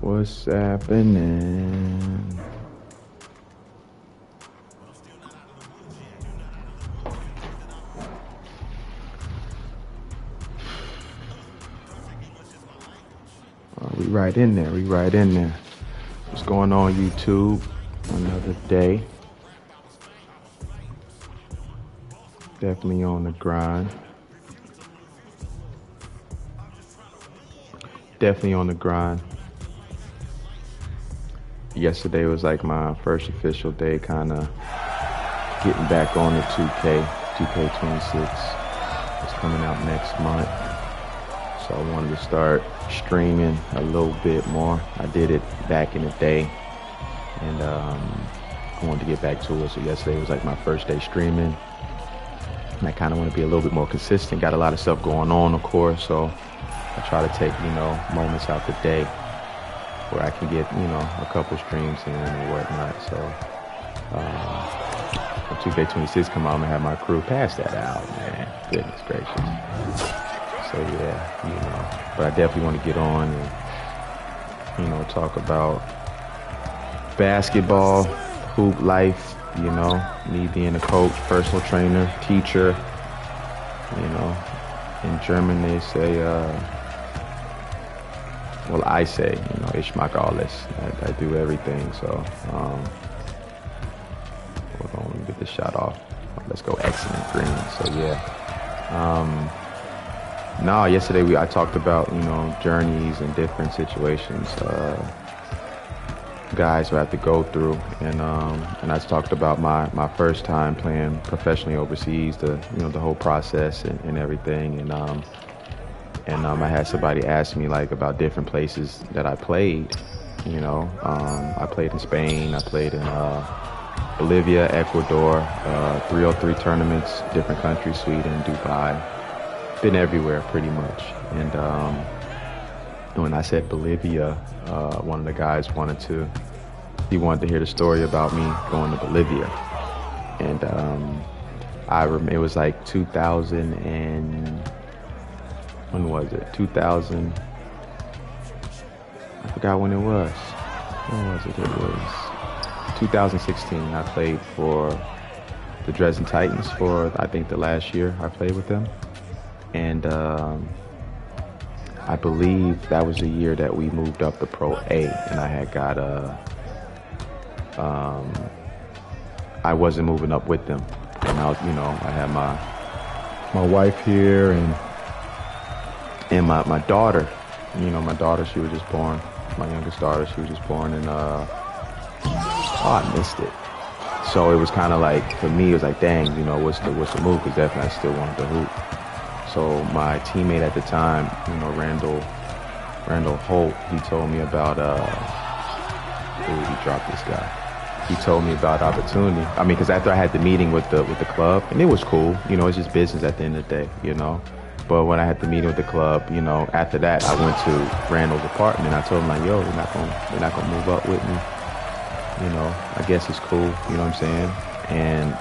What's happening? We right in there. We right in there. What's going on, YouTube? Another day. Definitely on the grind. Definitely on the grind. Yesterday was like my first official day, kind of getting back on the 2K. 2K26 is coming out next month. So I wanted to start streaming a little bit more. I did it back in the day, and I wanted to get back to it. So yesterday was like my first day streaming, and I kind of want to be a little bit more consistent. Got a lot of stuff going on, of course, so I try to take, moments out the day where I can get, a couple streams in and whatnot. So when 2K26 come out, I'm gonna have my crew pass that out, man. Goodness gracious. So yeah, but I definitely want to get on and, talk about basketball, hoop life, me being a coach, personal trainer, teacher. In German they say, I say, ich mache alles. I do everything. So, hold on, let me get this shot off. Let's go excellent green. So yeah. Yesterday I talked about, journeys and different situations guys who have to go through, and I talked about my first time playing professionally overseas, the whole process and everything, and I had somebody ask me like about different places that I played. I played in Spain, I played in Bolivia, Ecuador, 303 tournaments, different countries, Sweden, Dubai. Been everywhere pretty much. And when I said Bolivia, one of the guys wanted to hear the story about me going to Bolivia. And it was like 2000 and when was it? 2000. I forgot when it was. When was it? It was 2016. I played for the Dresden Titans for I think the last year I played with them. And I believe that was the year that we moved up to Pro A, and I had got I wasn't moving up with them, and I was, I had my wife here and my daughter. My daughter, she was just born. My youngest daughter, she was just born, and I missed it. So it was kind of like, for me, it was like, dang, what's the move? Because definitely I still wanted to hoop. So my teammate at the time, Randall Holt, he told me about, he dropped this guy. He told me about opportunity. I mean, because after I had the meeting with the club, and it was cool, it's just business at the end of the day, But when I had the meeting with the club, after that, I went to Randall's apartment, and I told him like, yo, they're not gonna move up with me. I guess it's cool, you know what I'm saying? And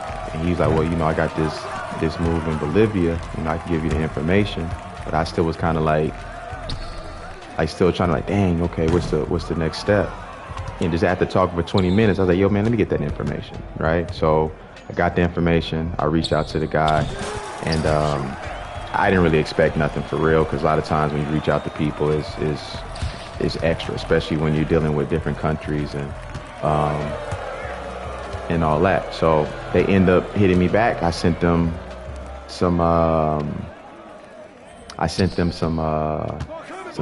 he's like, well, I got this move in Bolivia, I can give you the information. But I still was kind of like still trying to dang, okay, what's the next step? And just after talking for 20 minutes, I was like, yo, man, let me get that information, right? So I got the information. I reached out to the guy, and I didn't really expect nothing for real, because a lot of times when you reach out to people, is extra, especially when you're dealing with different countries and all that. So they end up hitting me back. I sent them some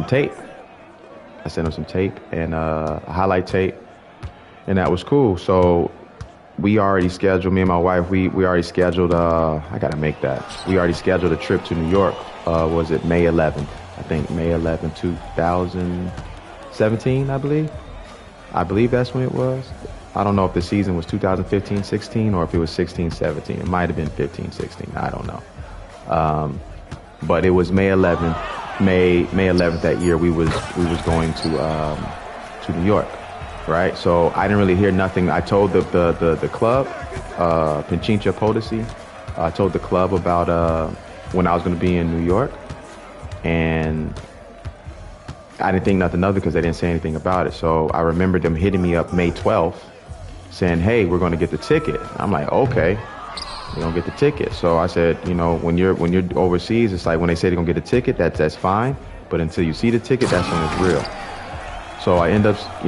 tape. I sent them some tape and a highlight tape, and that was cool. So we already scheduled, me and my wife, we already scheduled, I gotta make that. We already scheduled a trip to New York, was it May 11th? I think May 11th, 2017, I believe. I believe that's when it was. I don't know if the season was 2015-16 or if it was 16-17. It might have been 15-16. I don't know. But it was May 11th. May 11th that year. We was going to New York, right? So I didn't really hear nothing. I told the club, Pinchincha Potosi. I told the club about when I was going to be in New York, and I didn't think nothing of it because they didn't say anything about it. So I remember them hitting me up May 12th saying, hey, we're going to get the ticket. I'm like, okay, we're going to get the ticket. So I said, you know, when you're overseas, it's like when they say they're going to get a ticket, that's fine. But until you see the ticket, that's when it's real. So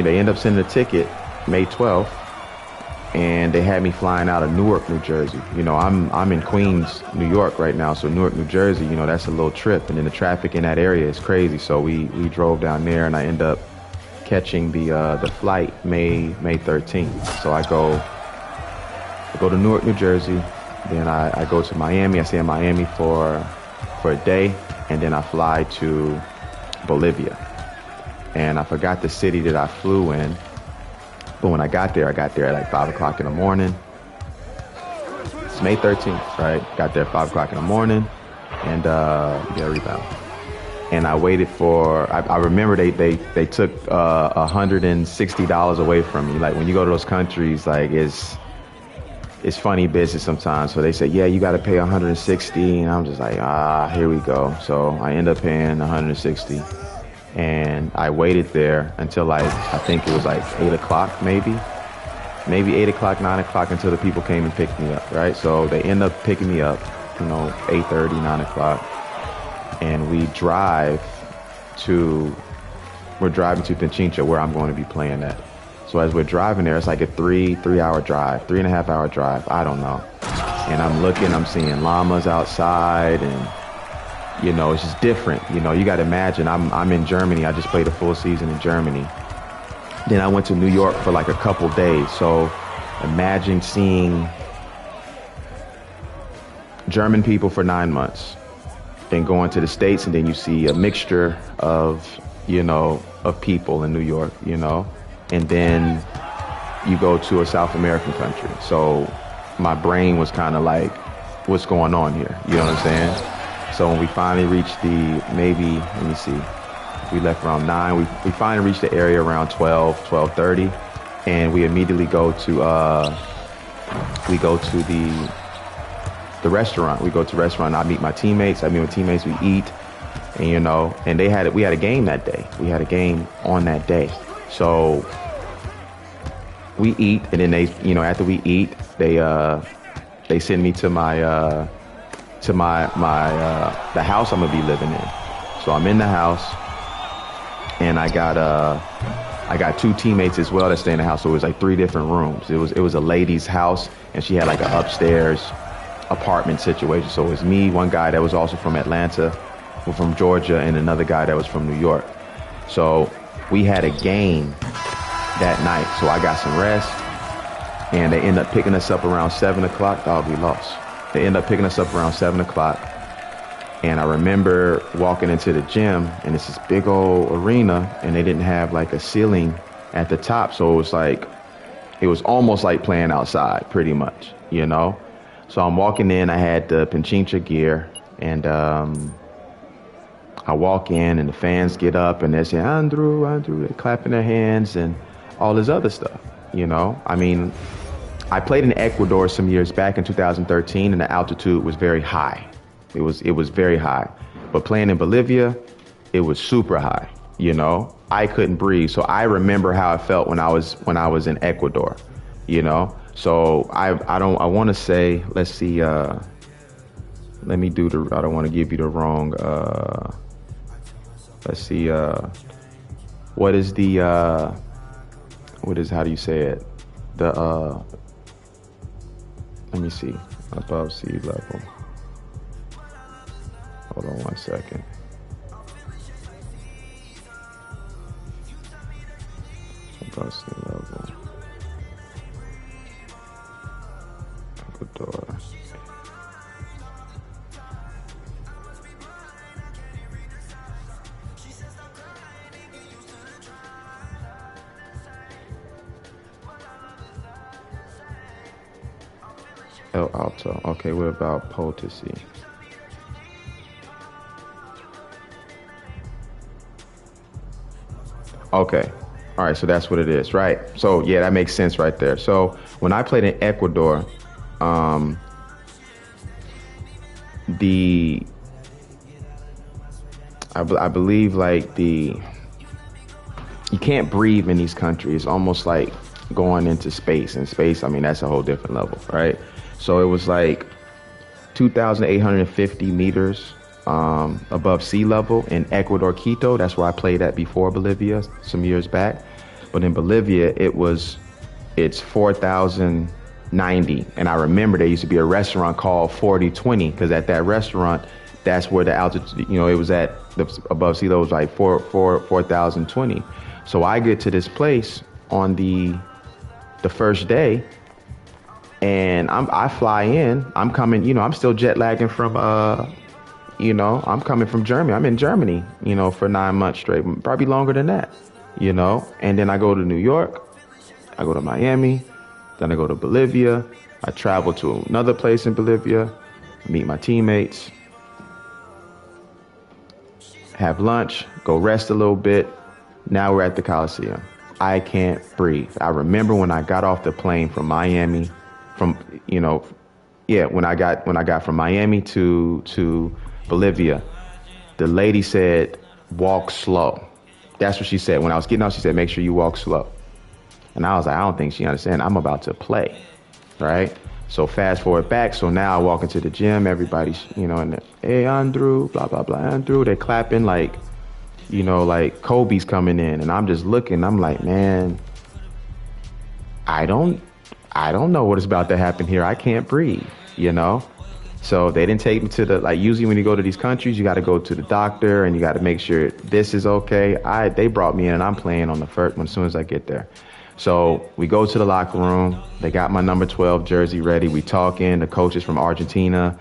they end up sending the ticket May 12th, and they had me flying out of Newark, New Jersey. You know, I'm in Queens, New York right now. So Newark, New Jersey, you know, that's a little trip. And then the traffic in that area is crazy. So we drove down there, and I end up catching the flight May 13th. So I go to Newark, New Jersey. Then I go to Miami. I stay in Miami for a day, and then I fly to Bolivia. And I forgot the city that I flew in. But when I got there at like 5 o'clock in the morning. It's May 13th, right? Got there at 5 o'clock in the morning, and rebound. And I waited for. I remember they took $160 away from me. Like when you go to those countries, like it's funny business sometimes. So they say, yeah, you got to pay 160, and I'm just like, here we go. So I end up paying 160. And I waited there until I think it was like 8 o'clock, maybe 8 o'clock, 9 o'clock, until the people came and picked me up, right? So they end up picking me up, 8:30, 9 o'clock. And we're driving to Pichincha, where I'm going to be playing at. So as we're driving there, it's like a 3.5 hour drive. I don't know. And I'm seeing llamas outside, and it's just different. You got to imagine, I'm in Germany. I just played a full season in Germany. Then I went to New York for like a couple days. So imagine seeing German people for 9 months, then going to the States, and then you see a mixture of people in New York, and then you go to a South American country. So my brain was kind of like, what's going on here? You know what I'm saying? So when we finally reached we left around 9. We finally reached the area around 12:30, and we immediately go to the restaurant. We go to the restaurant. I meet my teammates. We eat, and and we had a game that day. We had a game on that day. So we eat, and then they, after we eat, they send me to the house I'm gonna be living in. So I'm in the house, and I got 2 teammates as well that stay in the house. So it was like 3 different rooms. It was a lady's house, and she had like an upstairs apartment situation. So it was me, one guy that was also from Atlanta, from Georgia, and another guy that was from New York. So we had a game that night. So I got some rest, and they end up picking us up around 7 o'clock. Oh, we lost. They end up picking us up around 7 o'clock. And I remember walking into the gym, and it's this big old arena, and they didn't have like a ceiling at the top. So it was almost like playing outside, pretty much, So I'm walking in, I had the Pichincha gear, and I walk in, and the fans get up, and they're saying, Andrew, they're clapping their hands and all this other stuff, I played in Ecuador some years back in 2013, and the altitude was very high. It was very high. But playing in Bolivia, it was super high. I couldn't breathe. So I remember how it felt when I was in Ecuador. So I want to say, let's see. Let me do I don't want to give you the wrong. Let's see. How do you say it? Let me see. Above sea level. Hold on 1 second. Above sea level. Ecuador. El Alto. Okay, what about potency? Okay. All right, so that's what it is, right? So yeah, that makes sense right there. So when I played in Ecuador, I believe like you can't breathe in these countries. It's almost like going into space. And space, I mean, that's a whole different level, right? So it was like 2,850 meters above sea level in Ecuador, Quito. That's where I played at before Bolivia some years back. But in Bolivia, it's 4,090. And I remember there used to be a restaurant called 4020 because at that restaurant, that's where the altitude, you know, it was at above sea level was like 4,020. So I get to this place on the first day, and I fly in. I'm coming, you know, I'm still jet lagging from you know, I'm coming from Germany. I'm in Germany, you know, for 9 months straight, probably longer than that, you know. And then I go to New York, I go to Miami, then I go to Bolivia. I travel to another place in Bolivia, meet my teammates, have lunch, go rest a little bit. Now we're at the Coliseum. I can't breathe. I remember when I got off the plane from Miami, when I got from Miami to Bolivia, the lady said, walk slow. That's what she said. When I was getting out, she said, make sure you walk slow. And I was like, I don't think she understands. I'm about to play, right? So fast forward back. So now I walk into the gym. Everybody's, you know, and hey, Andrew, blah, blah, blah, Andrew. They're clapping like, you know, like Kobe's coming in. And I'm just looking. I'm like, man, I don't know what is about to happen here. I can't breathe, you know? So they didn't take me to like usually when you go to these countries, you got to go to the doctor and you got to make sure this is okay. They brought me in and I'm playing on the first one as soon as I get there. So we go to the locker room. They got my number 12 jersey ready. We talking. The coach is from Argentina.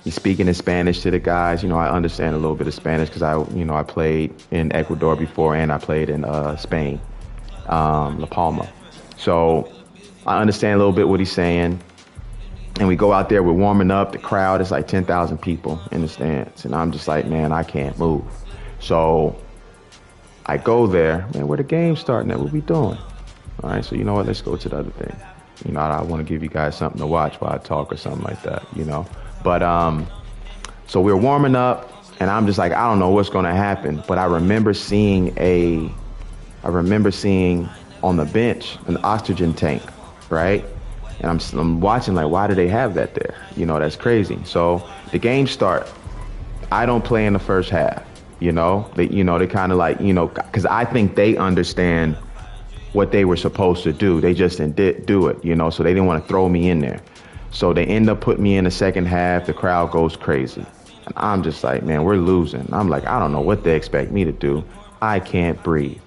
He's speaking in Spanish to the guys. You know, I understand a little bit of Spanish because I played in Ecuador before and I played in Spain, La Palma. So I understand a little bit what he's saying. And we go out there, we're warming up. The crowd is like 10,000 people in the stands. And I'm just like, man, I can't move. So I go there, man, where the game's starting at? What we doing? All right, so you know what? Let's go to the other thing. You know, I want to give you guys something to watch while I talk or something like that, you know. But so we're warming up, and I'm just like, I don't know what's going to happen. But I remember seeing on the bench an oxygen tank, right? And I'm watching like, why do they have that there? You know, that's crazy. So the game start. I don't play in the first half. You know, they kind of like, you know, because I think they understand what they were supposed to do. They just didn't do it, you know, so they didn't want to throw me in there. So they end up putting me in the second half. The crowd goes crazy. And I'm just like, man, we're losing. I'm like, I don't know what they expect me to do. I can't breathe.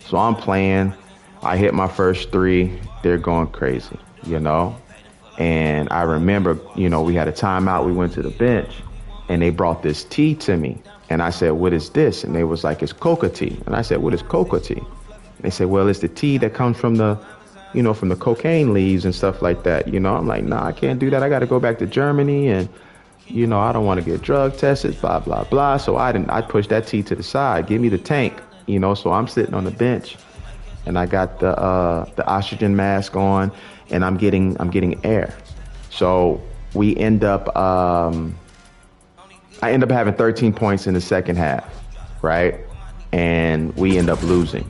So I'm playing. I hit my first three. They're going crazy, you know. And I remember, you know, we had a timeout. We went to the bench and they brought this tea to me. And I said, what is this? And they was like, it's coca tea. And I said, what is coca tea? They said, well, it's the tea that comes from the cocaine leaves and stuff like that. You know, I'm like, nah, I can't do that. I got to go back to Germany and, you know, I don't want to get drug tested, blah, blah, blah. So I pushed that tea to the side. Give me the tank, you know, so I'm sitting on the bench and I got the oxygen mask on and I'm getting air. So we end up, I end up having 13 points in the second half, right? And we end up losing.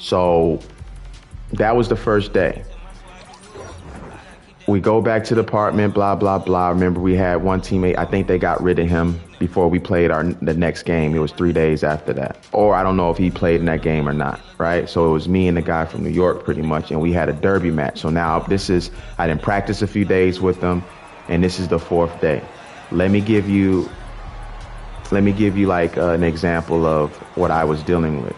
So that was the first day. We go back to the apartment, blah, blah, blah. Remember, we had one teammate. I think they got rid of him before we played the next game. It was 3 days after that. Or I don't know if he played in that game or not, right? So it was me and the guy from New York pretty much, and we had a derby match. So now I didn't practice a few days with them, and this is the fourth day. Let me give you like an example of what I was dealing with.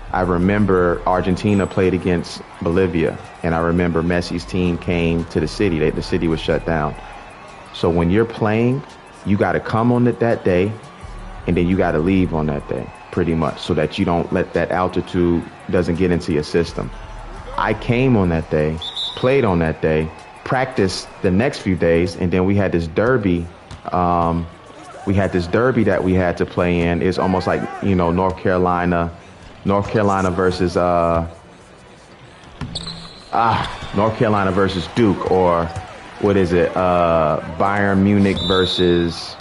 I remember Argentina played against Bolivia, and I remember Messi's team came to the city. The city was shut down. So when you're playing, you got to come on it that day, and then you got to leave on that day, pretty much, so that you don't let that altitude doesn't get into your system. I came on that day, played on that day, practiced the next few days, and then we had this derby. We had this derby that we had to play in. It's almost like, you know, North Carolina versus Duke, or what is it? Bayern Munich versus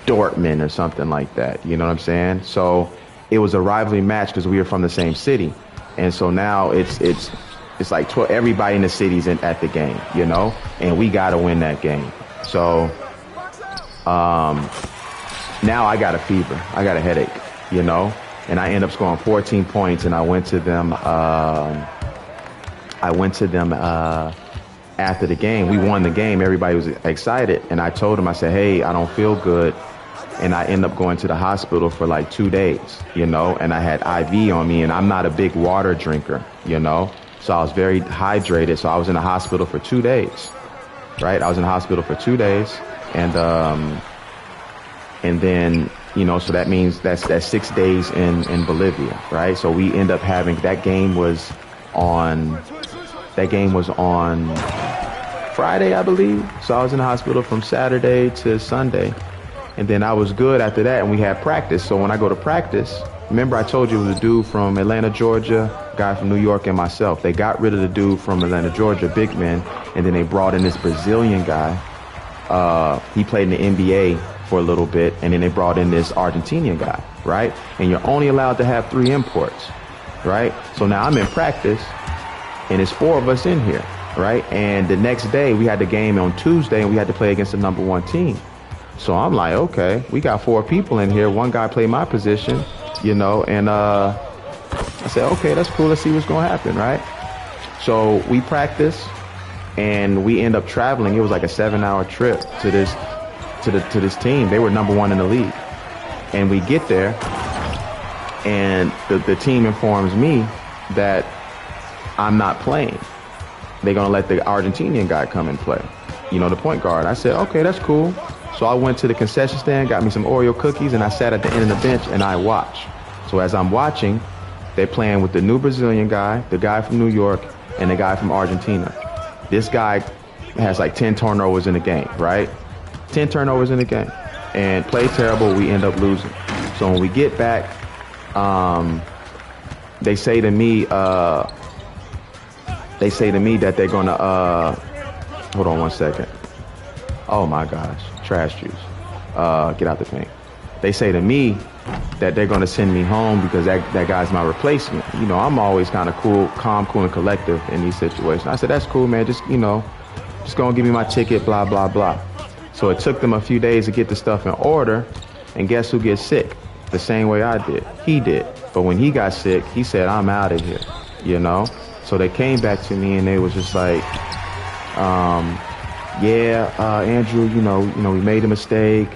Dortmund or something like that. You know what I'm saying? So it was a rivalry match because we were from the same city. And so now it's like 12, everybody in the city's at the game, you know, and we got to win that game. So now I got a fever. I got a headache, you know, and I end up scoring 14 points, and I went to them after the game. We won the game. Everybody was excited. And I told them, I said, hey, I don't feel good. And I end up going to the hospital for like 2 days, you know, and I had IV on me, and I'm not a big water drinker, you know, so I was very hydrated. So I was in the hospital for 2 days, right? I was in the hospital for 2 days. And then, you know, so that means that's 6 days in Bolivia, right? So we end up having, that game was on Friday, I believe. So I was in the hospital from Saturday to Sunday. And then I was good after that, and we had practice. So when I go to practice, remember I told you it was a dude from Atlanta, Georgia, guy from New York, and myself. They got rid of the dude from Atlanta, Georgia, big man, and then they brought in this Brazilian guy. He played in the NBA for a little bit, and then they brought in this Argentinian guy, right? And you're only allowed to have 3 imports, right? So now I'm in practice, and it's 4 of us in here, right? And the next day, we had the game on Tuesday, and we had to play against the #1 team. So I'm like, okay, we got 4 people in here. One guy played my position, you know, and I said, okay, that's cool. Let's see what's going to happen, right? So we practice, and we end up traveling. It was like a 7-hour trip to this team. They were #1 in the league. And we get there, and the team informs me that I'm not playing. They're going to let the Argentinian guy come and play, you know, the point guard. I said, okay, that's cool. So I went to the concession stand, got me some Oreo cookies, and I sat at the end of the bench, and I watched. So as I'm watching, they're playing with the new Brazilian guy, the guy from New York, and the guy from Argentina. This guy has like 10 turnovers in the game, right? 10 turnovers in the game. And played terrible. We end up losing. So when we get back, they say to me that they're going to, hold on one second. Oh my gosh, trash juice. Get out the paint. They say to me that they're going to send me home because that guy's my replacement. You know, I'm always kind of calm, cool, and collective in these situations. I said, that's cool, man. Just go and give me my ticket, blah, blah, blah. So it took them a few days to get the stuff in order. And guess who gets sick? The same way I did. He did. But when he got sick, he said, I'm out of here, you know? So they came back to me, and they was just like, Andrew, you know, we made a mistake.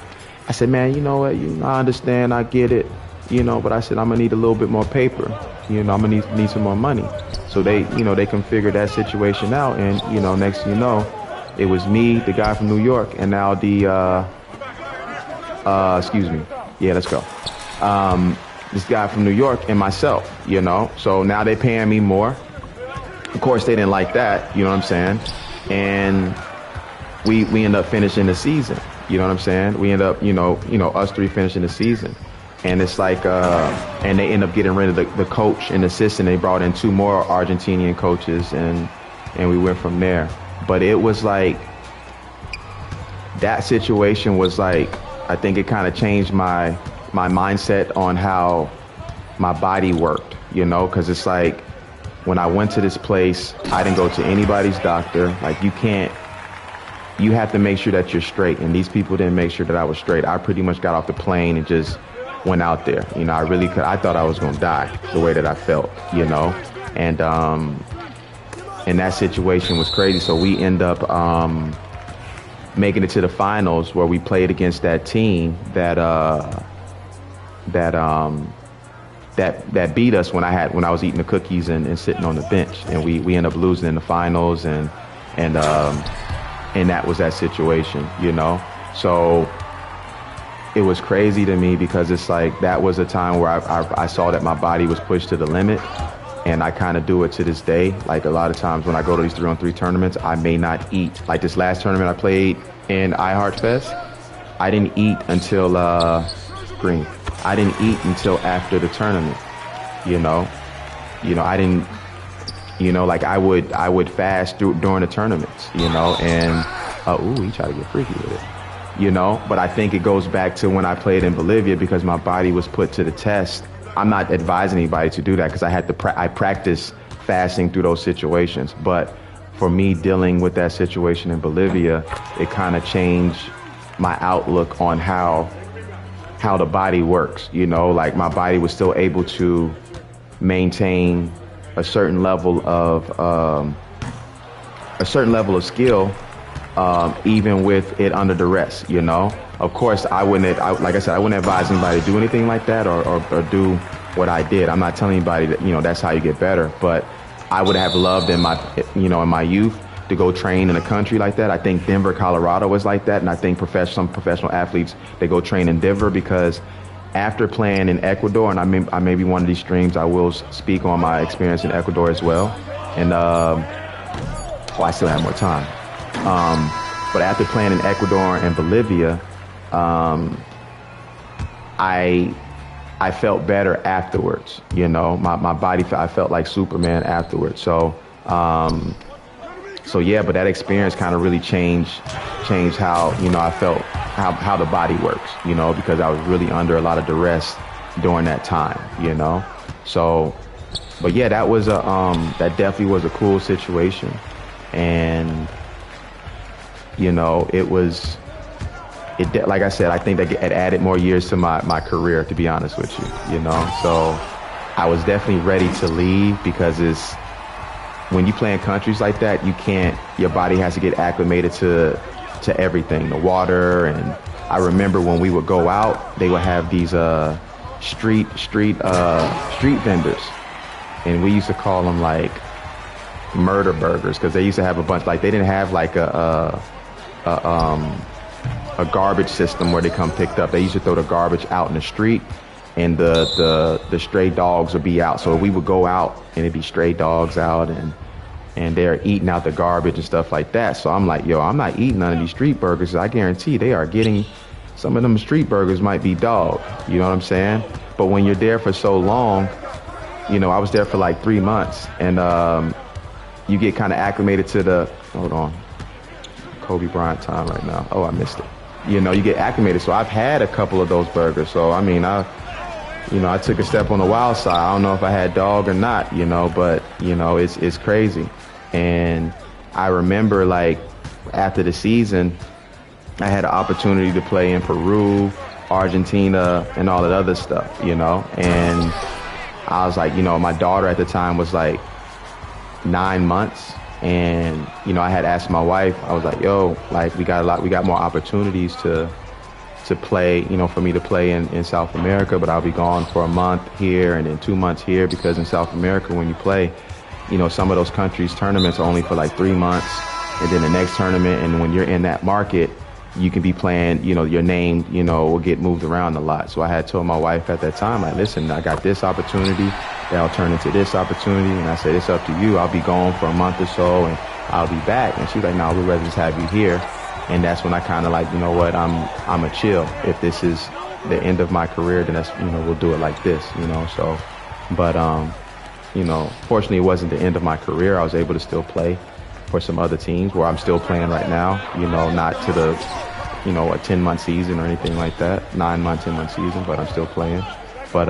I said, man, you know what? I understand. I get it. You know, but I said, I'm going to need a little bit more paper. You know, I'm going to need some more money. So they can figure that situation out. And, you know, next thing you know, it was me, the guy from New York, and now excuse me. Yeah, let's go. This guy from New York and myself, you know. So now they're paying me more. Of course, they didn't like that. You know what I'm saying? And we end up finishing the season. You know what I'm saying? We end up, you know, us 3 finishing the season. And it's like, and they end up getting rid of the coach and assistant. They brought in 2 more Argentinian coaches, and we went from there. But it was like, that situation was like, I think it kind of changed my mindset on how my body worked, you know, because it's like, when I went to this place, I didn't go to anybody's doctor. Like, you have to make sure that you're straight. And these people didn't make sure that I was straight. I pretty much got off the plane and just went out there. You know, I thought I was going to die the way that I felt, you know. And that situation was crazy. So we end up making it to the finals, where we played against that team that beat us when I was eating the cookies and sitting on the bench. And we end up losing in the finals, and that was that situation, you know. So it was crazy to me, because it's like, that was a time where I saw that my body was pushed to the limit, and I kind of do it to this day. Like, a lot of times when I go to these 3-on-3 tournaments, I may not eat. Like this last tournament I played in iHeartFest, I didn't eat until I didn't eat until after the tournament. You know, I didn't. You know, like I would fast during the tournaments. You know, and he tried to get freaky with it. You know, but I think it goes back to when I played in Bolivia, because my body was put to the test I'm not advising anybody to do that because I had to. I practiced fasting through those situations, but for me dealing with that situation in Bolivia, it kind of changed my outlook on how the body works. You know, like my body was still able to maintain a certain level of skill, even with it under duress. You know, of course, like I said, I wouldn't advise anybody to do anything like that or do what I did. I'm not telling anybody that, you know, that's how you get better, but I would have loved in my youth to go train in a country like that. I think Denver, Colorado was like that, and I think some professional athletes, they go train in Denver because after playing in Ecuador, and I may be one of these streams, I will speak on my experience in Ecuador as well. And I still have more time. But after playing in Ecuador and Bolivia, I felt better afterwards. You know, my body, I felt like Superman afterwards. So yeah, but that experience kind of really changed how, you know, I felt how the body works, you know, because I was really under a lot of duress during that time, you know. So, but yeah, that definitely was a cool situation. And, you know, like I said, I think that it added more years to my career, to be honest with you, you know. So I was definitely ready to leave because when you play in countries like that, your body has to get acclimated to everything, the water. And I remember when we would go out, they would have these street vendors, and we used to call them like murder burgers because they used to have a bunch, like they didn't have like a garbage system where they come picked up. They used to throw the garbage out in the street, and the stray dogs would be out. So we would go out and it'd be stray dogs out, and they're eating out the garbage and stuff like that. So I'm like, yo, I'm not eating none of these street burgers. I guarantee they are getting, some of them street burgers might be dog. You know what I'm saying? But when you're there for so long, you know, I was there for like 3 months, and you get kind of acclimated to hold on, Kobe Bryant time right now. Oh, I missed it. You know, you get acclimated. So I've had a couple of those burgers. So, I mean, I took a step on the wild side. I don't know if I had dog or not, you know, but, you know, it's crazy. And I remember, like, after the season, I had an opportunity to play in Peru, Argentina, and all that other stuff, you know. And I was like, you know, my daughter at the time was like 9 months. And, you know, I had asked my wife, I was like, yo, like, we got more opportunities to play, you know, for me to play in South America, but I'll be gone for a month here and then 2 months here, because in South America, when you play, you know, some of those countries' tournaments are only for like 3 months, and then the next tournament, and when you're in that market, you can be playing, you know, your name, you know, will get moved around a lot. So I had told my wife at that time, like, listen, I got this opportunity, that'll turn into this opportunity, and I said, it's up to you. I'll be gone for a month or so, and I'll be back. And she was like, no, we'd rather just have you here. And that's when I kind of like, you know what, I'm a chill. If this is the end of my career, then that's, you know, we'll do it like this, you know. So, but, you know, fortunately it wasn't the end of my career. I was able to still play for some other teams where I'm still playing right now, you know, not to the, you know, a 10-month season or anything like that, 9-month, 10-month season, but I'm still playing. But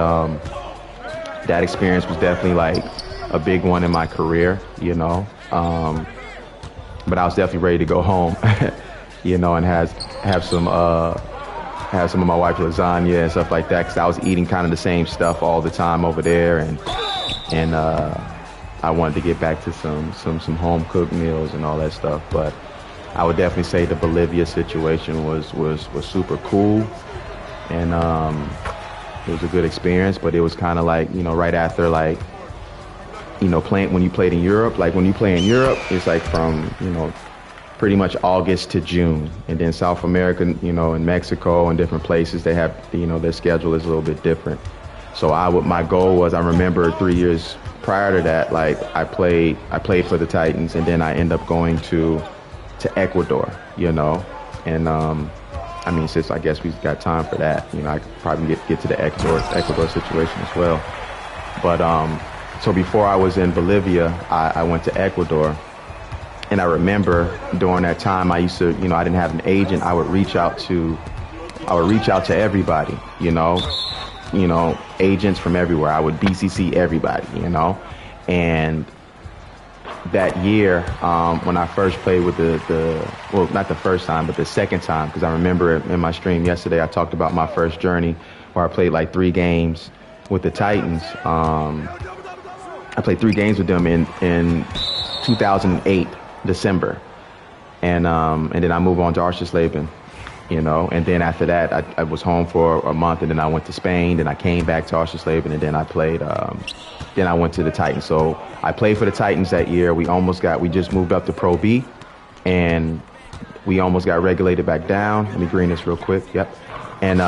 that experience was definitely like a big one in my career, you know. But I was definitely ready to go home, you know, and have some of my wife's lasagna and stuff like that, because I was eating kind of the same stuff all the time over there, and I wanted to get back to some home cooked meals and all that stuff. But I would definitely say the Bolivia situation was super cool, and it was a good experience. But it was kind of like, you know, right after, like, you know, when you played in Europe, like when you play in Europe, it's like from, you know, pretty much August to June. And then South America, you know, in Mexico and different places, they have, you know, their schedule is a little bit different. So my goal was, I remember 3 years prior to that, like I played for the Titans, and then I end up going to Ecuador, you know. And I mean, since I guess we've got time for that, you know, I could probably get to the Ecuador situation as well. But so before I was in Bolivia, I went to Ecuador. And I remember during that time, I used to, you know, I didn't have an agent. I would reach out to I would reach out to everybody, agents from everywhere. I would BCC everybody, and that year, when I first played with well, not the first time, but the second time, because I remember in my stream yesterday, I talked about my first journey where I played like 3 games with the Titans. I played 3 games with them in 2008, December. And then I moved on to Archesleben, and then after that, I was home for a month, and then I went to Spain, then I came back to Archesleben, and then I played, then I went to the Titans. So I played for the Titans that year. We just moved up to Pro B, and we almost got regulated back down. Let me green this real quick. Yep. And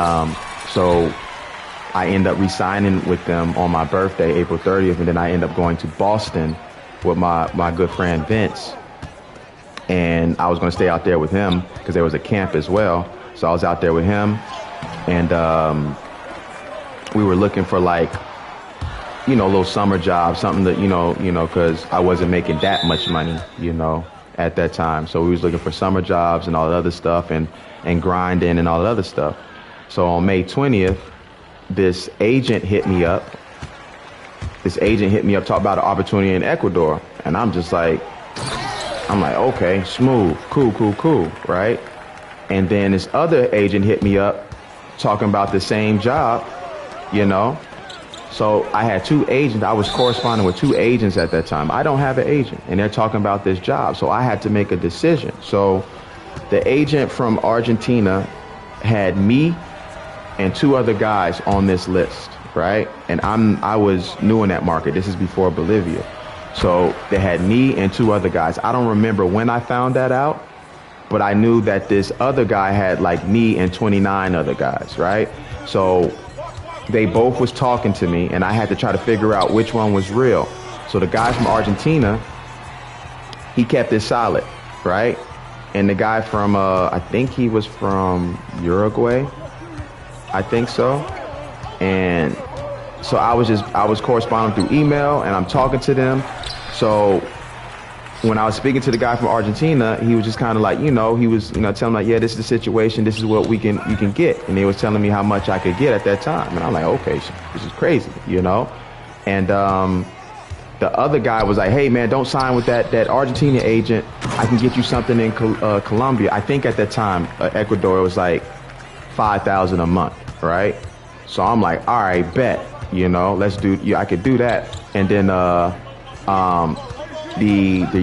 so I ended up re-signing with them on my birthday, April 30th, and then I ended up going to Boston with my good friend Vince. And I was going to stay out there with him because there was a camp as well. So I was out there with him, and we were looking for like, a little summer job, something that, because I wasn't making that much money, at that time. So we was looking for summer jobs and all that other stuff, and grinding and all that other stuff. So on May 20th, this agent hit me up. Talk about an opportunity in Ecuador. And I'm like, okay, smooth, cool, right? And then this other agent hit me up talking about the same job, So I had 2 agents. I was corresponding with 2 agents at that time. I don't have an agent, and they're talking about this job. So I had to make a decision. So the agent from Argentina had me and 2 other guys on this list, right? And I was new in that market. This is before Bolivia. So they had me and 2 other guys. I don't remember when I found that out, but I knew that this other guy had like me and 29 other guys, right? So they both was talking to me, and I had to try to figure out which one was real. So the guy from Argentina, he kept it solid, right? And the guy from, I think he was from Uruguay, I think so. And so I was corresponding through email, and I'm talking to them. So when I was speaking to the guy from Argentina, he was just kind of like, he was, telling me like, yeah, this is the situation. This is what you can get. And he was telling me how much I could get at that time. And I'm like, okay, this is crazy, And the other guy was like, hey, man, don't sign with that Argentina agent. I can get you something in Colombia. I think at that time, Ecuador was like $5,000 a month, right? So I'm like, all right, bet, let's do. I could do that. And then the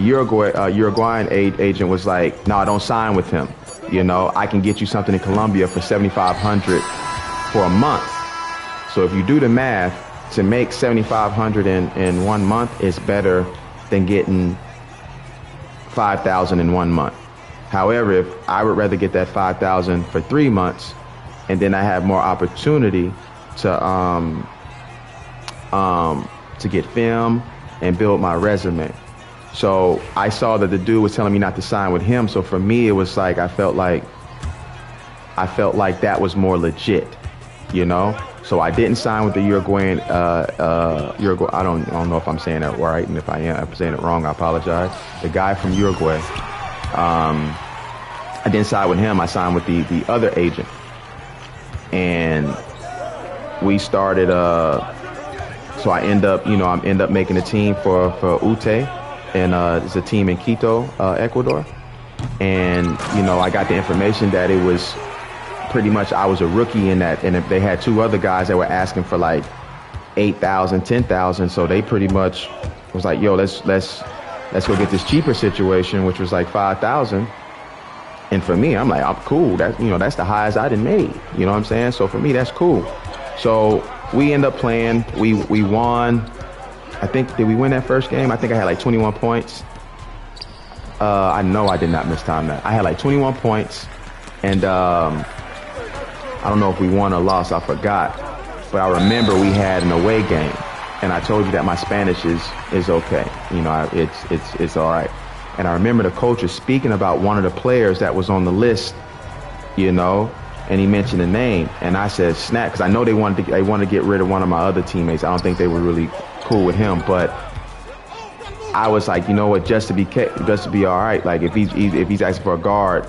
Uruguayan agent was like, no, don't sign with him. I can get you something in Colombia for $7,500 for a month. So if you do the math, to make $7,500 in 1 month is better than getting $5,000 in 1 month. However, if I would rather get that $5,000 for 3 months, and then I have more opportunity to get film and build my resume. So I saw that the dude was telling me not to sign with him. So for me, it was like I felt like that was more legit, So I didn't sign with the Uruguayan. I don't know if I'm saying that right, and if I'm saying it wrong, I apologize. The guy from Uruguay. I didn't sign with him. I signed with the other agent, and we started. So I end up making a team for UTE, and it's a team in Quito, Ecuador. And I got the information that it was pretty much I was a rookie in that, and if they had 2 other guys that were asking for like 8,000, 10,000, so they pretty much was like, yo, let's go get this cheaper situation, which was like 5,000. And for me, I'm like, I'm cool. That's the highest I done made. You know what I'm saying? So for me, that's cool. So we end up playing. We won. I think, did we win that first game? I think I had like 21 points. I know I did not mistime that. I had like 21 points, and I don't know if we won or lost. I forgot, but I remember we had an away game, and I told you that my Spanish is okay. It's all right. And I remember the coach was speaking about one of the players that was on the list, and he mentioned a name, and I said snap, because I know they wanted to get rid of one of my other teammates. I don't think they were really cool with him, but I was like, you know what, just to be all right, like if he's asking for a guard,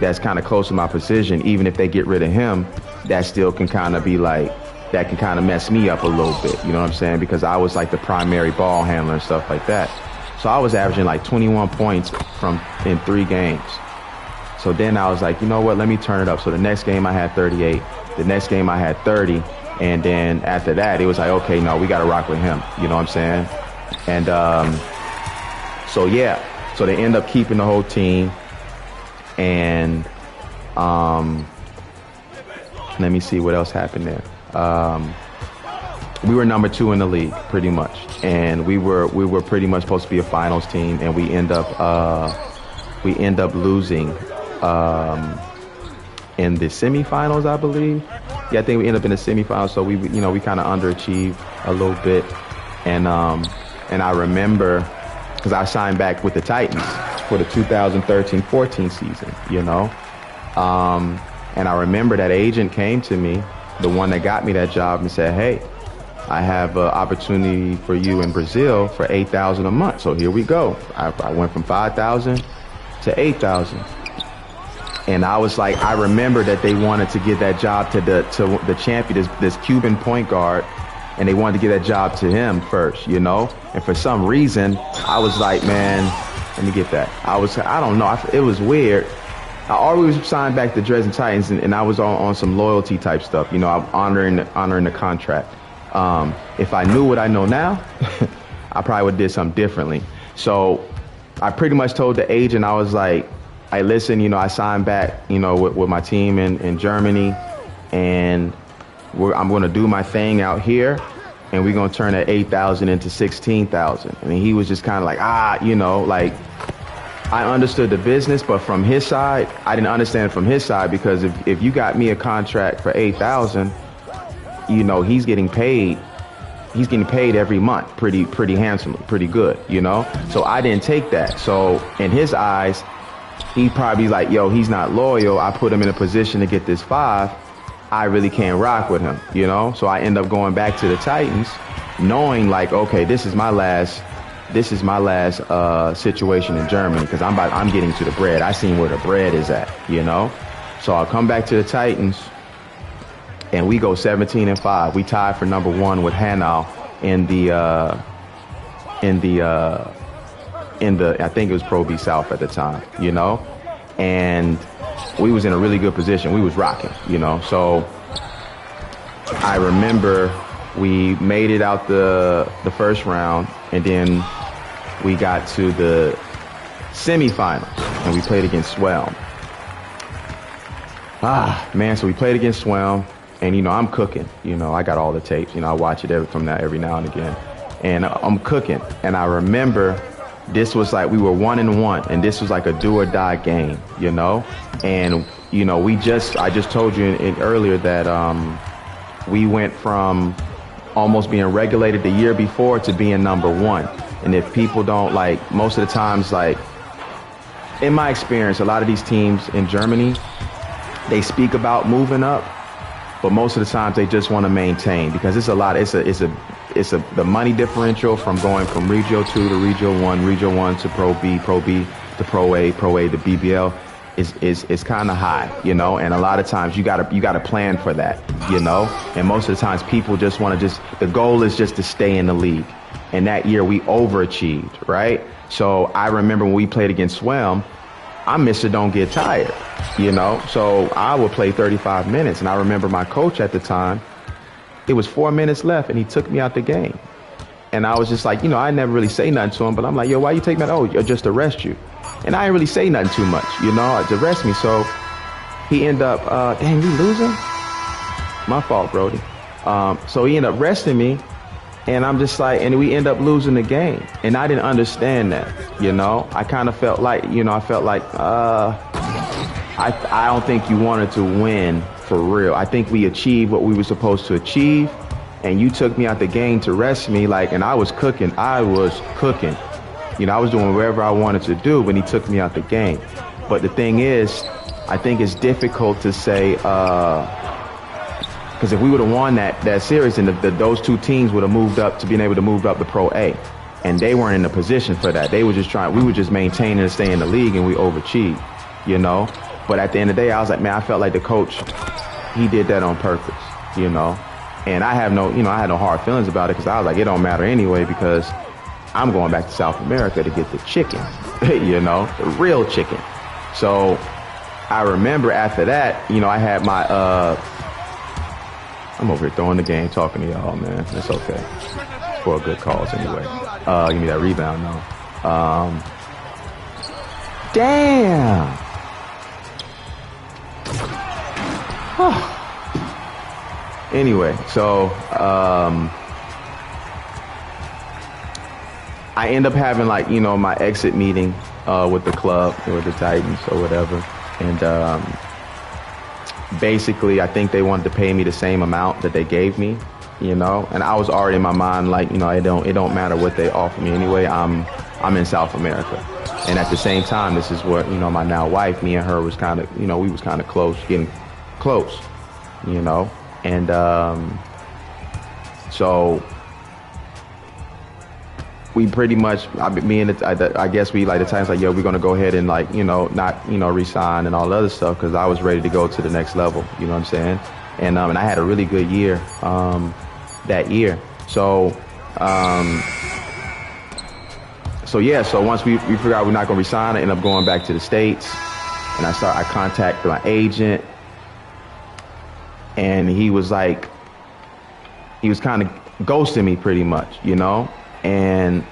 that's kind of close to my position, even if they get rid of him, that still can kind of be like, that can kind of mess me up a little bit. You know what I'm saying? Because I was like the primary ball handler and stuff like that. So I was averaging like 21 points in 3 games. So then I was like, you know what, let me turn it up. So the next game I had 38. The next game I had 30. And then after that, it was like, okay, no, we got to rock with him. You know what I'm saying? And so, yeah. So they end up keeping the whole team. And let me see what else happened there. We were number 2 in the league, pretty much, and we were pretty much supposed to be a finals team, and we end up losing in the semifinals, I believe. Yeah, I think we ended up in the semifinals. So we kind of underachieved a little bit, and I remember because I signed back with the Titans for the 2013-14 season, and I remember that agent came to me, the one that got me that job, and said, hey, I have an opportunity for you in Brazil for $8,000 a month. So here we go. I went from $5,000 to $8,000. And I was like, I remember that they wanted to give that job to the champion, this Cuban point guard, and they wanted to give that job to him first, And for some reason, I was like, man, let me get that. I don't know. It was weird. I always signed back to Dresden Titans, and I was on some loyalty type stuff, I'm honoring the contract. If I knew what I know now, I probably would have did something differently. So I pretty much told the agent, I was like, hey, listen, I signed back, with my team in Germany, and I'm going to do my thing out here, and we're going to turn that 8,000 into 16,000. And he was just kind of like, like, I understood the business, but from his side, I didn't understand it from his side, because if you got me a contract for 8,000, he's getting paid every month pretty handsomely, pretty good, So I didn't take that. So in his eyes, he probably like, yo, he's not loyal. I put him in a position to get this 5. I really can't rock with him, So I end up going back to the Titans, knowing like, okay, this is my last situation in Germany, because I'm getting to the bread. I seen where the bread is at, So I'll come back to the Titans, and we go 17-5. We tied for number 1 with Hanau in the I think it was Pro B South at the time, and we was in a really good position. We was rocking, So I remember we made it out the first round, and then we got to the semifinals, and we played against Swell. So we played against Swell, and, I'm cooking. I got all the tapes. I watch it every now and again. And I'm cooking. And I remember this was like we were 1-1, and this was like a do-or-die game, And, I just told you earlier that we went from almost being regulated the year before to being number 1. And if people don't, like, most of the times, like, in my experience, a lot of these teams in Germany, they speak about moving up, but most of the times they just want to maintain, because it's a lot. It's the money differential from going from Regional 2 to Regional 1, Regional 1 to Pro B to Pro A to BBL is kind of high, and a lot of times you gotta plan for that, and most of the times people just want to the goal is just to stay in the league. And that year we overachieved, right? So I remember when we played against Swelm, I'm Mr. Don't Get Tired, So I would play 35 minutes. And I remember my coach at the time, it was 4 minutes left, and he took me out the game. And I was just like, I never really say nothing to him, but I'm like, yo, why you take me out? Oh, just to rest you. And I didn't really say nothing too much, to rest me. So he ended up, dang, we losing? My fault, Brody. So he ended up resting me. And I'm just like, and we end up losing the game. And I didn't understand that, I kind of felt like, I don't think you wanted to win for real. I think we achieved what we were supposed to achieve. And you took me out the game to rest me, and I was cooking. I was doing whatever I wanted to do when he took me out the game. But the thing is, I think it's difficult to say, because if we would have won that series, then those two teams would have moved up to being able to move up to Pro A. And they weren't in the position for that. They were just we were just maintaining and staying in the league, and we overachieved, But at the end of the day, I was like, man, I felt like the coach, he did that on purpose, you know. And I have no, I had no hard feelings about it because I was like, it don't matter anyway because I'm going back to South America to get the chicken, you know, the real chicken. So I remember after that, I had my, I'm over here throwing the game, talking to y'all, man. It's okay. For a good cause anyway. Give me that rebound now. Damn. Anyway, so I end up having my exit meeting with the club or the Titans or whatever, and basically I think they wanted to pay me the same amount that they gave me, and I was already in my mind it don't matter what they offer me anyway. I'm in South America, and at the same time, this is what my now wife, me and her was kind of we was kind of close, getting close, and so we pretty much, I guess we the Titans we're gonna go ahead and not resign and all the other stuff because I was ready to go to the next level, you know what I'm saying, and I had a really good year that year, so once we figured out we're not gonna resign, I ended up going back to the States, and I contacted my agent, and he was kind of ghosting me pretty much, and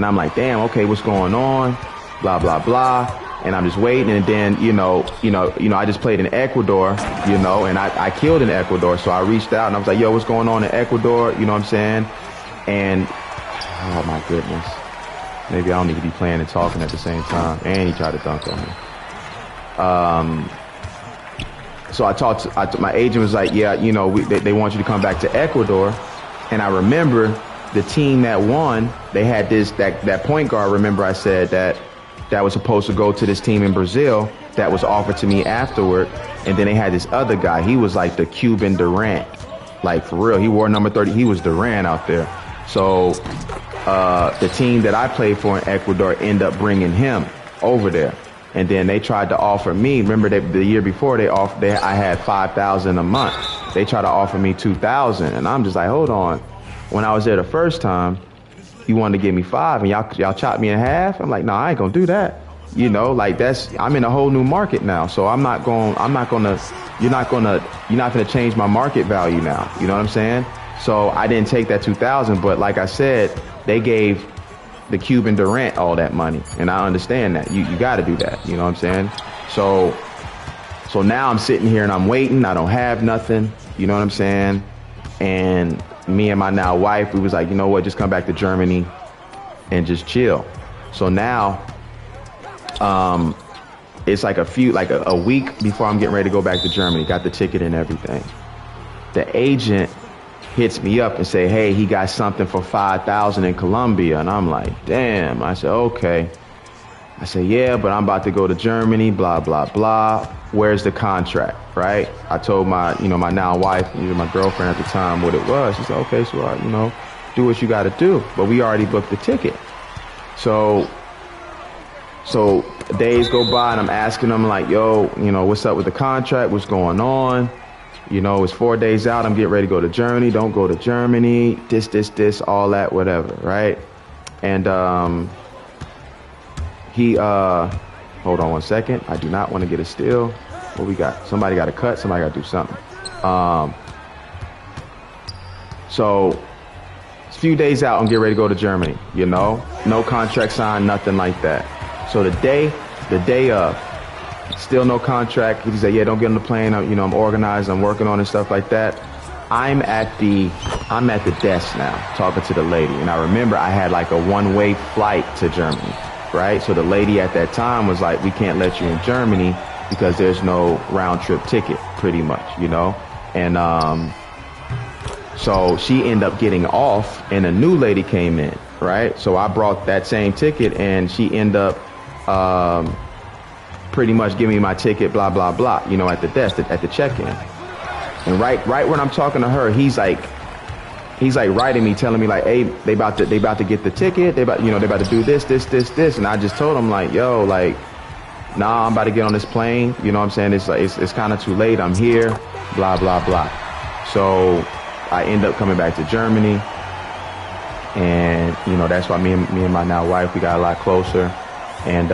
I'm like, damn, okay, what's going on? Blah blah blah. And I'm just waiting, and then I just played in Ecuador, and I killed in Ecuador. So I reached out and I was like, yo, what's going on in Ecuador? You know what I'm saying? And oh my goodness, maybe I don't need to be playing and talking at the same time. And he tried to dunk on me. So I talked to my agent, was like, yeah, they want you to come back to Ecuador. And I remember the team that won, they had that point guard. Remember I said that was supposed to go to this team in Brazil that was offered to me afterward. And then they had this other guy. He was like the Cuban Durant, for real. He wore number 30. He was Durant out there. So the team that I played for in Ecuador ended up bringing him over there. And then they tried to offer me, remember the year before I had $5,000 a month. They tried to offer me $2,000. And I'm just like, hold on. When I was there the first time, you wanted to give me $5 and y'all chopped me in half. I'm like, no, I ain't gonna do that. I'm in a whole new market now. So you're not gonna change my market value now. You know what I'm saying? So I didn't take that $2,000, but like I said, they gave the Cuban Durant all that money, and I understand that. You got to do that, you know what I'm saying? So now I'm sitting here and I'm waiting. I don't have nothing, you know what I'm saying? And me and my now wife, we was like, you know what, just come back to Germany and just chill. So now it's a week before I'm getting ready to go back to Germany. Got the ticket and everything. The agent hits me up and say, hey, he got something for $5,000 in Colombia. And I'm like, damn. I said, okay. I said, yeah, but I'm about to go to Germany, blah, blah, blah. Where's the contract, right? I told my now wife, my girlfriend at the time, what it was. She said, okay, so, do what you got to do. But we already booked the ticket. So days go by and I'm asking them like, yo, what's up with the contract? What's going on? It's 4 days out. I'm getting ready to go to Germany. Don't go to Germany. This, all that, whatever, right? And he, hold on one second. I do not want to get a steal. What we got? Somebody got to cut. Somebody got to do something. So it's a few days out. I'm getting ready to go to Germany. No contract signed, nothing like that. So the day of. Still no contract. He said, yeah, don't get on the plane. I'm organized. I'm working on it and stuff like that. I'm at the desk now talking to the lady. And I remember I had a one-way flight to Germany, right? So the lady at that time was like, we can't let you in Germany because there's no round trip ticket pretty much, And so she ended up getting off and a new lady came in, right? So I brought that same ticket and she ended up, pretty much give me my ticket, blah, blah, blah, at the desk, at the check-in. And right when I'm talking to her, he's like writing me, telling me hey, they about to get the ticket. They about to do this. And I just told him yo, nah, I'm about to get on this plane. You know what I'm saying? It's like, it's kind of too late. I'm here, blah, blah, blah. So I end up coming back to Germany. And, you know, that's why me and my now wife, we got a lot closer. And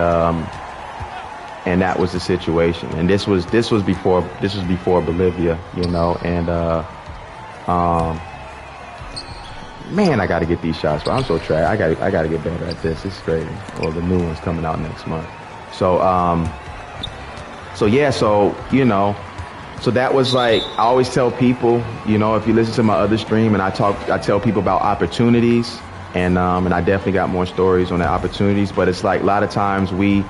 that was the situation. And this was before Bolivia, you know, and, man, I got to get these shots, but I'm so trash. I got to get better at this. It's crazy. Well, the new one's coming out next month. So, you know, so that was like, I always tell people, you know, if you listen to my other stream and I tell people about opportunities, and I definitely got more stories on the opportunities, but it's like a lot of times we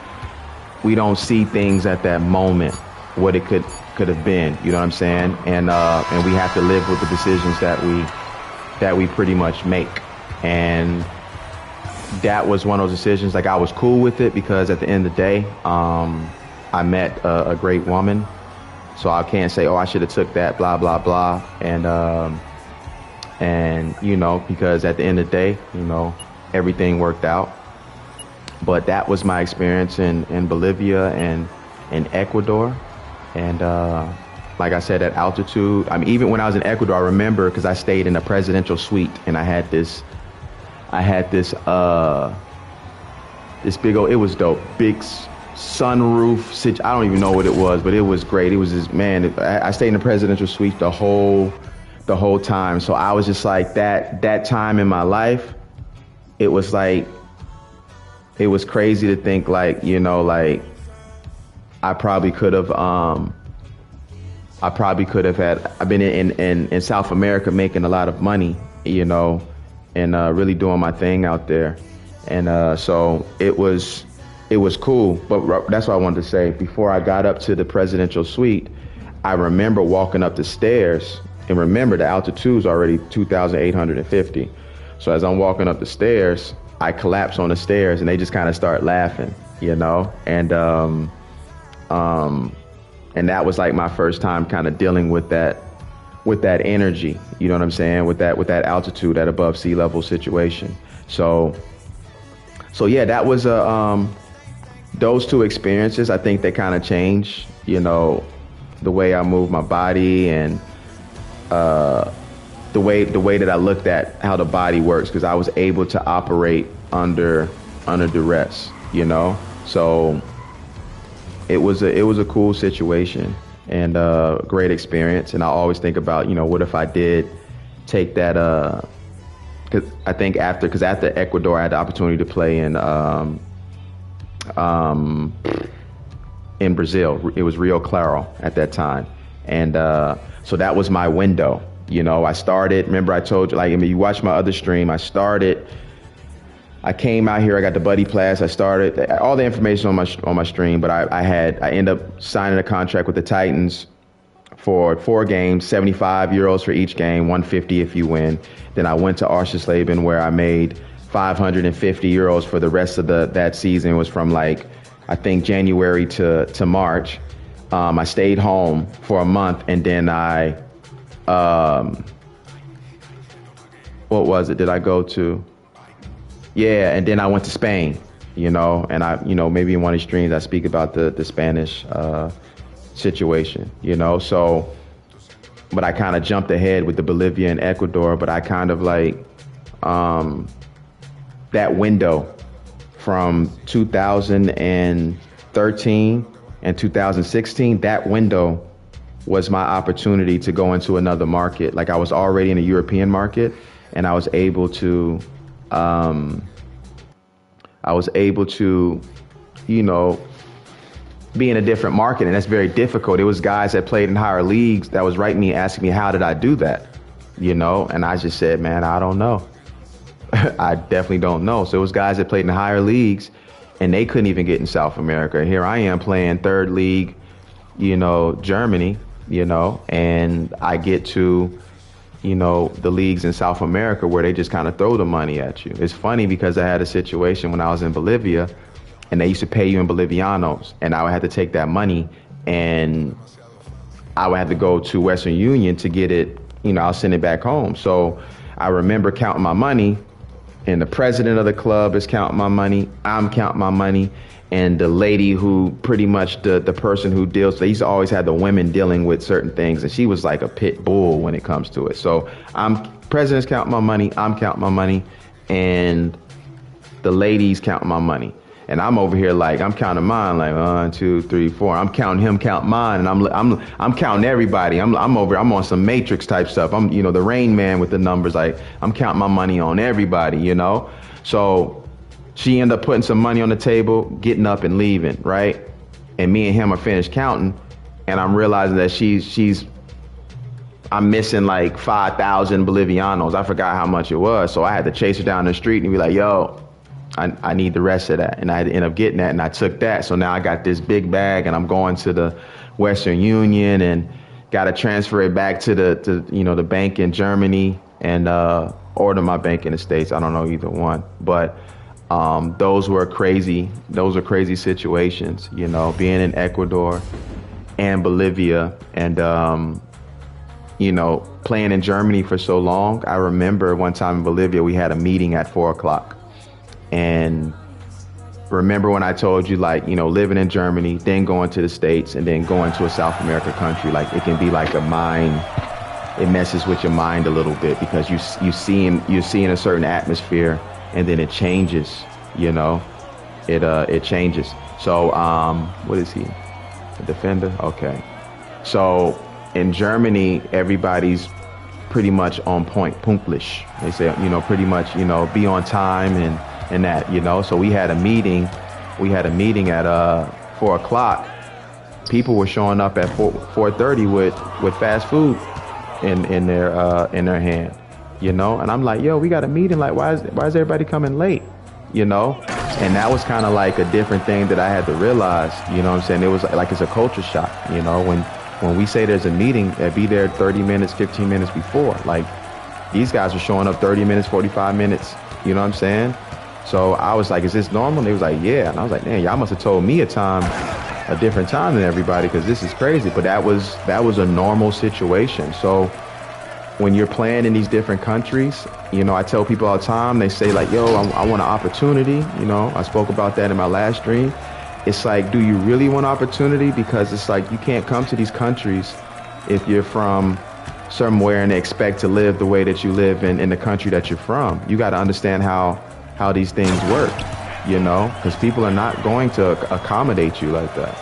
don't see things at that moment, what it could have been, you know what I'm saying? And we have to live with the decisions that we pretty much make. And that was one of those decisions. Like, I was cool with it because at the end of the day, I met a great woman. So I can't say, oh, I should have took that, blah, blah, blah. And, you know, because at the end of the day, you know, everything worked out. But that was my experience in Bolivia and in Ecuador. And like I said, at altitude, I mean, even when I was in Ecuador, I remember because I stayed in a presidential suite and I had this big old, it was dope, big sunroof. I don't even know what it was, but it was great. It was just, man, I stayed in the presidential suite the whole time. So I was just like, that time in my life, it was like, it was crazy to think, like, you know, like I probably could have had, I've been in South America making a lot of money, you know, and really doing my thing out there. And so it was cool. But that's what I wanted to say. Before I got up to the presidential suite, I remember walking up the stairs, and remember the altitude's already 2,850. So as I'm walking up the stairs, I collapse on the stairs and they just kind of start laughing, you know? And that was like my first time kind of dealing with that energy, you know what I'm saying? With that altitude, that above sea level situation. So yeah, that was those two experiences. I think they kind of changed, you know, the way I move my body and the way that I looked at how the body works, because I was able to operate under duress, you know. So it was a cool situation and a great experience. And I always think about, you know, what if I did take that, because I think after Ecuador, I had the opportunity to play in Brazil. It was Rio Claro at that time. And so that was my window. You know, I started, remember I told you, like, I mean, you watch my other stream, I came out here, I got the buddy pass, I started, all the information on my stream, but I ended up signing a contract with the Titans for 4 games, 75 euros for each game, 150 if you win. Then I went to Arsenal where I made 550 euros for the rest of that season. It was from, like, I think January to March. I stayed home for a month, and then what was it? Did I go to? Yeah, and then I went to Spain, you know, and maybe in one of these streams I speak about the Spanish situation, you know. So, but I kind of jumped ahead with the Bolivia and Ecuador, but I kind of like that window from 2013 and 2016, that window was my opportunity to go into another market. Like, I was already in a European market, and I was able to, you know, be in a different market, and that's very difficult. It was guys that played in higher leagues that was writing me, asking me, how did I do that? You know, and I just said, man, I don't know. I definitely don't know. So it was guys that played in higher leagues, and they couldn't even get in South America. Here I am playing third league, you know, Germany, you know, and I get to, you know, the leagues in South America where they just kind of throw the money at you. It's funny because I had a situation when I was in Bolivia, and they used to pay you in Bolivianos, and I would have to take that money and I would have to go to Western Union to get it, you know, I'll send it back home. So I remember counting my money, and the president of the club is counting my money, I'm counting my money, and the lady who pretty much the person who deals, they used to always have the women dealing with certain things, and she was like a pit bull when it comes to it. So president's counting my money, I'm counting my money, and the ladies counting my money. And I'm over here like I'm counting mine, like 1, 2, 3, 4. I'm counting him, count mine, and I'm counting everybody. I'm on some Matrix type stuff. I'm the Rain Man with the numbers. Like I'm counting my money on everybody, So she ended up putting some money on the table, getting up and leaving, right? And me and him are finished counting, and I'm realizing that I'm missing like 5,000 Bolivianos. I forgot how much it was, so I had to chase her down the street and be like, "Yo, I need the rest of that," and I had to end up getting that, and I took that. So now I got this big bag, and I'm going to the Western Union, and got to transfer it back to the bank in Germany, and order my bank in the States. I don't know either one, but those were crazy situations, being in Ecuador and Bolivia, and playing in Germany for so long. I remember one time in Bolivia, we had a meeting at 4:00. And remember when I told you, like, living in Germany, then going to the States, and then going to a South America country, like it can be like it messes with your mind a little bit, because you're seeing a certain atmosphere, and then it changes, it changes. So what is he? A defender? Okay. So in Germany, everybody's pretty much on point, pünktlich. They say, pretty much, be on time and that, So we had a meeting at 4:00. People were showing up at 4:30 with fast food in their hand, And I'm like, yo, we got a meeting. Like, why is everybody coming late, And that was kind of like a different thing that I had to realize, what I'm saying? It was like it's a culture shock, when we say there's a meeting, be there 30 minutes, 15 minutes before. Like, these guys are showing up 30 minutes, 45 minutes, you know what I'm saying? So I was like, is this normal? And they was like, yeah. And I was like, man, y'all must have told me a different time than everybody, because this is crazy. But that was a normal situation. So when you're playing in these different countries, I tell people all the time, they say like, yo, I want an opportunity. I spoke about that in my last stream. It's like, do you really want opportunity? Because it's like, you can't come to these countries if you're from somewhere and expect to live the way that you live in the country that you're from. You got to understand how these things work, because people are not going to accommodate you like that,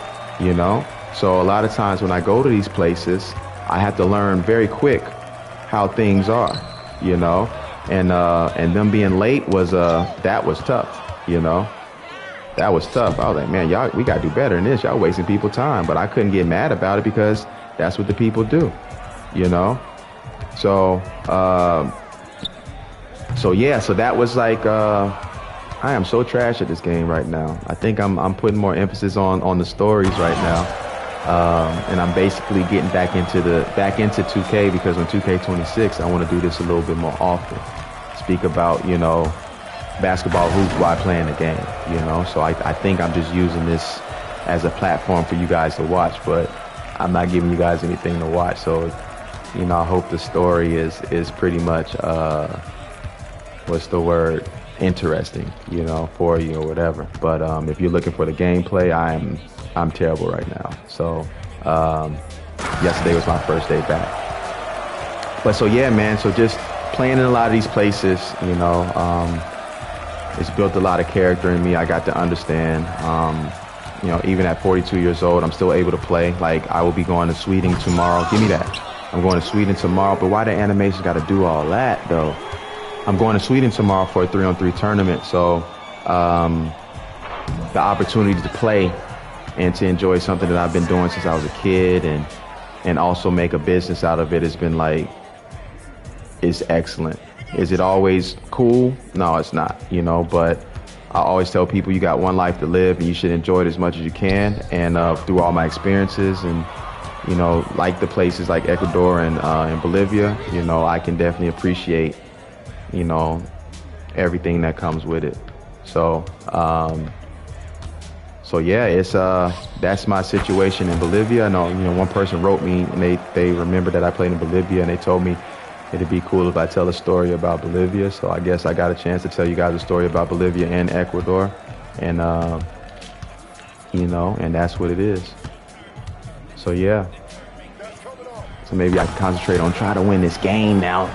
So a lot of times when I go to these places, I have to learn very quick how things are, and them being late was that was tough, That was tough. I was like, man, y'all, we got to do better than this. Y'all wasting people time. But I couldn't get mad about it, because that's what the people do, So, so that was like, I am so trash at this game right now. I think I'm putting more emphasis on the stories right now. And I'm basically getting back into 2K, because on 2K26, I want to do this a little bit more often. Speak about, basketball hoops while playing the game, So I think I'm just using this as a platform for you guys to watch, but I'm not giving you guys anything to watch. So, I hope the story is pretty much, what's the word? Interesting, for you or whatever. But if you're looking for the gameplay, I'm terrible right now. So yesterday was my first day back. But so yeah, man. So just playing in a lot of these places, it's built a lot of character in me. I got to understand. Even at 42 years old, I'm still able to play. Like, I will be going to Sweden tomorrow. Give me that. I'm going to Sweden tomorrow. But why the animation got to do all that though? I'm going to Sweden tomorrow for a 3-on-3 tournament, so the opportunity to play and to enjoy something that I've been doing since I was a kid, and also make a business out of it, has been like, it's excellent. Is it always cool? No, it's not, but I always tell people you got one life to live, and you should enjoy it as much as you can. And through all my experiences, and like the places like Ecuador and Bolivia, I can definitely appreciate everything that comes with it. So yeah, it's that's my situation in Bolivia. I know, one person wrote me, and they remembered that I played in Bolivia, and they told me it'd be cool if I tell a story about Bolivia. So I guess I got a chance to tell you guys a story about Bolivia and Ecuador. And and that's what it is. So yeah. So maybe I can concentrate on trying to win this game now,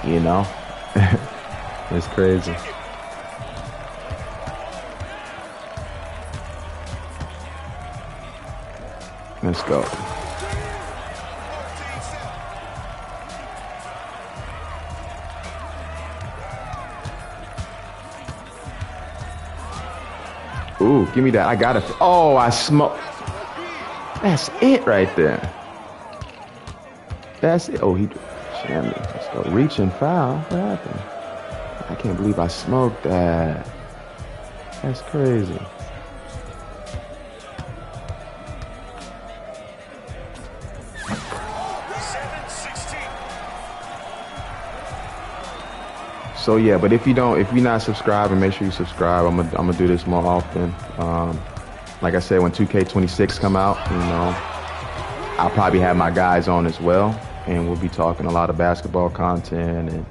It's crazy. Let's go. Ooh, give me that. I got it. Oh, I smoked. That's it right there. That's it. Oh, he jammed me. Let's go. Reach and foul. What happened? I can't believe I smoked that. That's crazy. So yeah, but if you're not subscribing, make sure you subscribe. I'm gonna do this more often. Like I said, when 2K26 come out, I'll probably have my guys on as well, and we'll be talking a lot of basketball content. And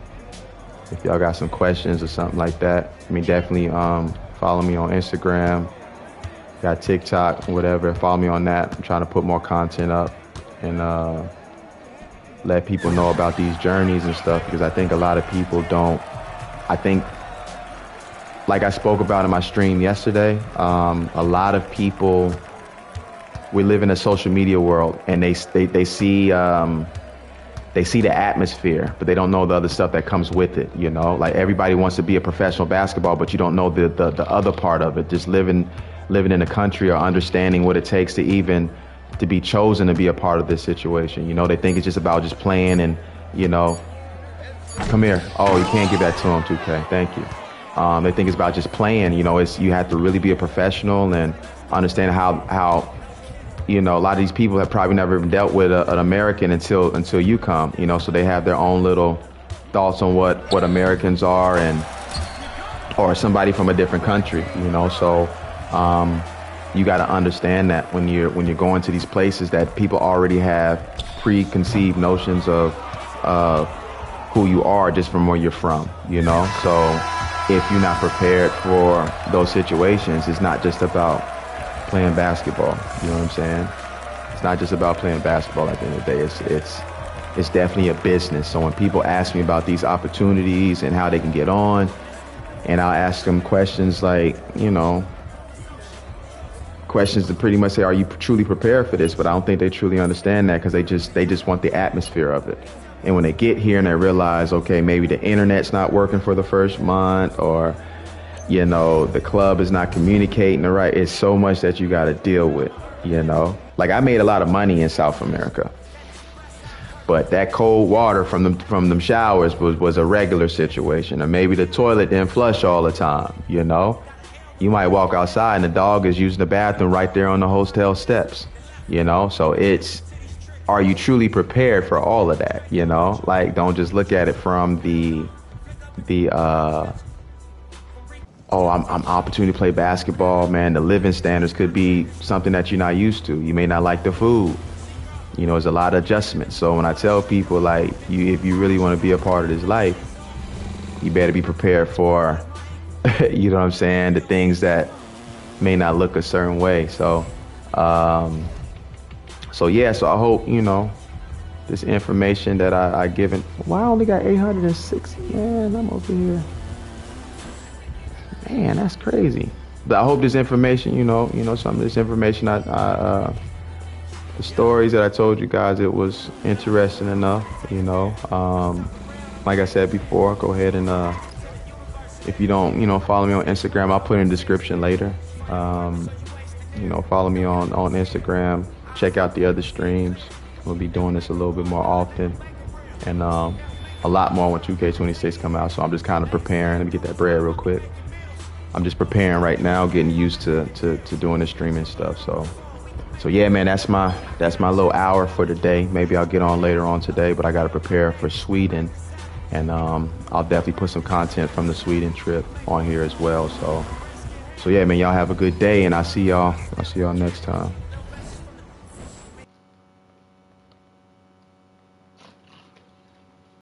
if y'all got some questions or something like that, definitely follow me on Instagram, got TikTok, whatever. Follow me on that. I'm trying to put more content up and let people know about these journeys and stuff, because I think a lot of people don't. I think, like I spoke about in my stream yesterday, a lot of people, we live in a social media world, and they see the atmosphere, but they don't know the other stuff that comes with it. Like everybody wants to be a professional basketball, but you don't know the other part of it. Just living in the country or understanding what it takes to be chosen to be a part of this situation. They think it's just about just playing and, come here. Oh, you can't give that to him, 2K. Thank you. They think it's about just playing. You have to really be a professional and understand how a lot of these people have probably never even dealt with an American until you come, so they have their own little thoughts on what Americans are or somebody from a different country, so you got to understand that when you're going to these places that people already have preconceived notions of who you are just from where you're from, so if you're not prepared for those situations, it's not just about playing basketball. You know what I'm saying? It's not just about playing basketball at the end of the day. It's definitely a business. So when people ask me about these opportunities and how they can get on, and I'll ask them questions like, questions to pretty much say, are you truly prepared for this? But I don't think they truly understand that, because they just want the atmosphere of it. And when they get here and they realize, okay, maybe the internet's not working for the first month, or the club is not communicating right. It's so much that you got to deal with, Like I made a lot of money in South America, but that cold water from them showers was a regular situation. Or maybe the toilet didn't flush all the time, You might walk outside and the dog is using the bathroom right there on the hotel steps, So are you truly prepared for all of that, Like, don't just look at it from I'm opportunity to play basketball, man. The living standards could be something that you're not used to. You may not like the food. There's a lot of adjustments. So when I tell people, like, if you really want to be a part of this life, you better be prepared for, you know what I'm saying, the things that may not look a certain way. So, so I hope, this information that I given. Well, I only got 806. Man, I'm over here. Man, that's crazy. But I hope this information, some of this information, the stories that I told you guys, it was interesting enough, Like I said before, go ahead and, if you don't, follow me on Instagram, I'll put it in the description later. Follow me on Instagram. Check out the other streams. We'll be doing this a little bit more often, and a lot more when 2K26 come out. So I'm just kind of preparing. Let me get that bread real quick. I'm just preparing right now, getting used to doing the streaming stuff. So yeah, man, that's my little hour for today. Maybe I'll get on later on today, but I got to prepare for Sweden, and I'll definitely put some content from the Sweden trip on here as well. So yeah, man, y'all have a good day, and I'll see y'all next time.